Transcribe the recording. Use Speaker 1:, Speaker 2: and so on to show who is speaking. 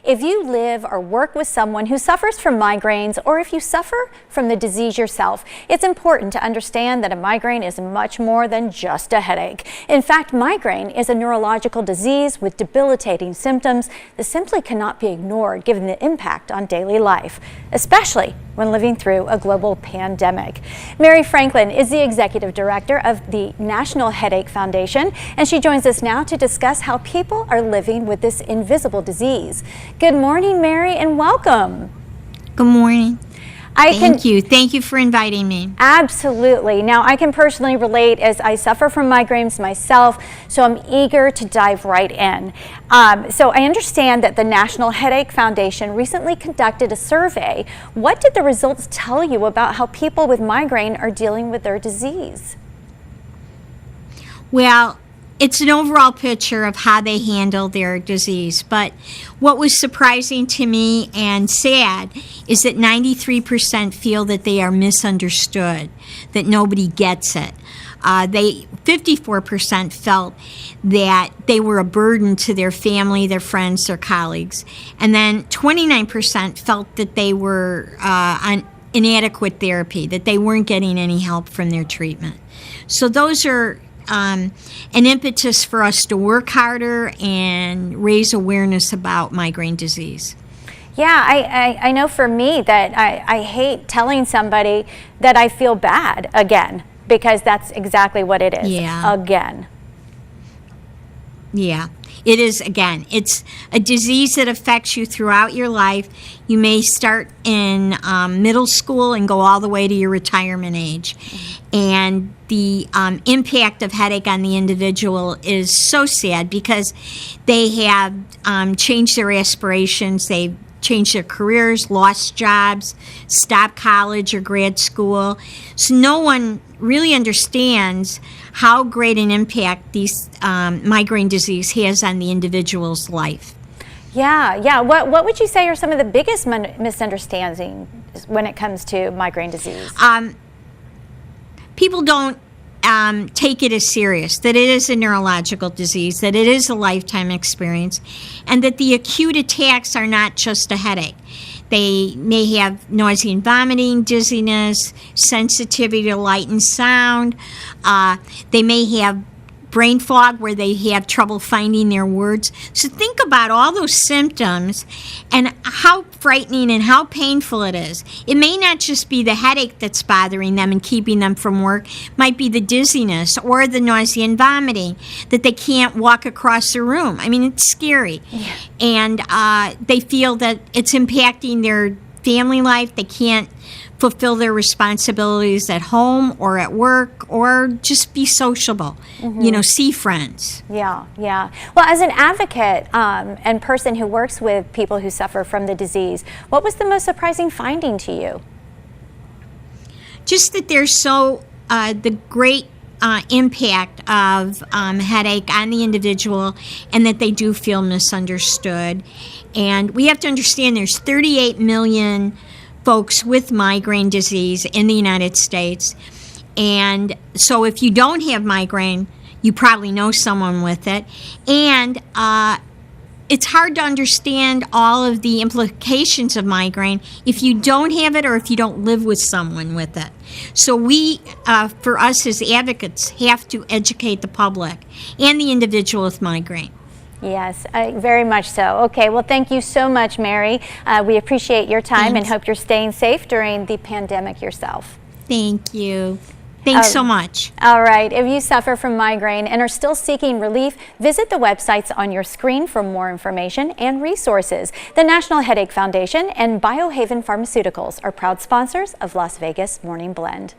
Speaker 1: If you live or work with someone who suffers from migraines, or if you suffer from the disease yourself, it's important to understand that a migraine is much more than just a headache. In fact, migraine is a neurological disease with debilitating symptoms that simply cannot be ignored given the impact on daily life, especially when living through a global pandemic. Mary Franklin is the executive director of the National Headache Foundation, and she joins us now to discuss how people are living with this invisible disease. Good morning, Mary, and welcome.
Speaker 2: Good morning. Thank you. Thank you for inviting me.
Speaker 1: Absolutely. Now, I can personally relate as I suffer from migraines myself, so I'm eager to dive right in. So I understand that the National Headache Foundation recently conducted a survey. What did the results tell you about how people with migraine are dealing with their disease?
Speaker 2: Well, it's an overall picture of how they handle their disease, but what was surprising to me and sad is that 93% feel that they are misunderstood, that nobody gets it. 54% felt that they were a burden to their family, their friends, their colleagues, and then 29% felt that they were on inadequate therapy, that they weren't getting any help from their treatment. So those are an impetus for us to work harder and raise awareness about migraine disease.
Speaker 1: Yeah, I know for me that I hate telling somebody that I feel bad again, because that's exactly what it is.
Speaker 2: Yeah.
Speaker 1: Again.
Speaker 2: Yeah, it is again. It's a disease that affects you throughout your life. You may start in middle school and go all the way to your retirement age. And the impact of headache on the individual is so sad because they have changed their aspirations, they've changed their careers, lost jobs, stopped college or grad school. So no one really understands how great an impact these migraine disease has on the individual's life.
Speaker 1: Yeah. What would you say are some of the biggest misunderstandings when it comes to migraine disease?
Speaker 2: People don't take it as serious, that it is a neurological disease, that it is a lifetime experience, and that the acute attacks are not just a headache. They may have nausea and vomiting, dizziness, sensitivity to light and sound. They may have brain fog where they have trouble finding their words. So think about all those symptoms and how frightening and how painful it is. It may not just be the headache that's bothering them and keeping them from work. It might be the dizziness or the nausea and vomiting, that they can't walk across the room. I mean, it's scary.
Speaker 1: Yeah.
Speaker 2: And they feel that it's impacting their family life. They can't fulfill their responsibilities at home or at work, or just be sociable, see friends.
Speaker 1: Yeah. Well, as an advocate and person who works with people who suffer from the disease, what was the most surprising finding to you?
Speaker 2: Just that there's the great impact of headache on the individual, and that they do feel misunderstood. And we have to understand there's 38 million folks with migraine disease in the United States. And so if you don't have migraine, you probably know someone with it. And it's hard to understand all of the implications of migraine if you don't have it or if you don't live with someone with it. So we, for us as advocates, have to educate the public and the individual with migraine.
Speaker 1: Yes, very much so. Okay, well, thank you so much, Mary. We appreciate your time.
Speaker 2: Thanks.
Speaker 1: And hope you're staying safe during the pandemic yourself.
Speaker 2: Thank you. Thanks so much.
Speaker 1: All right, if you suffer from migraine and are still seeking relief, visit the websites on your screen for more information and resources. The National Headache Foundation and Biohaven Pharmaceuticals are proud sponsors of Las Vegas Morning Blend.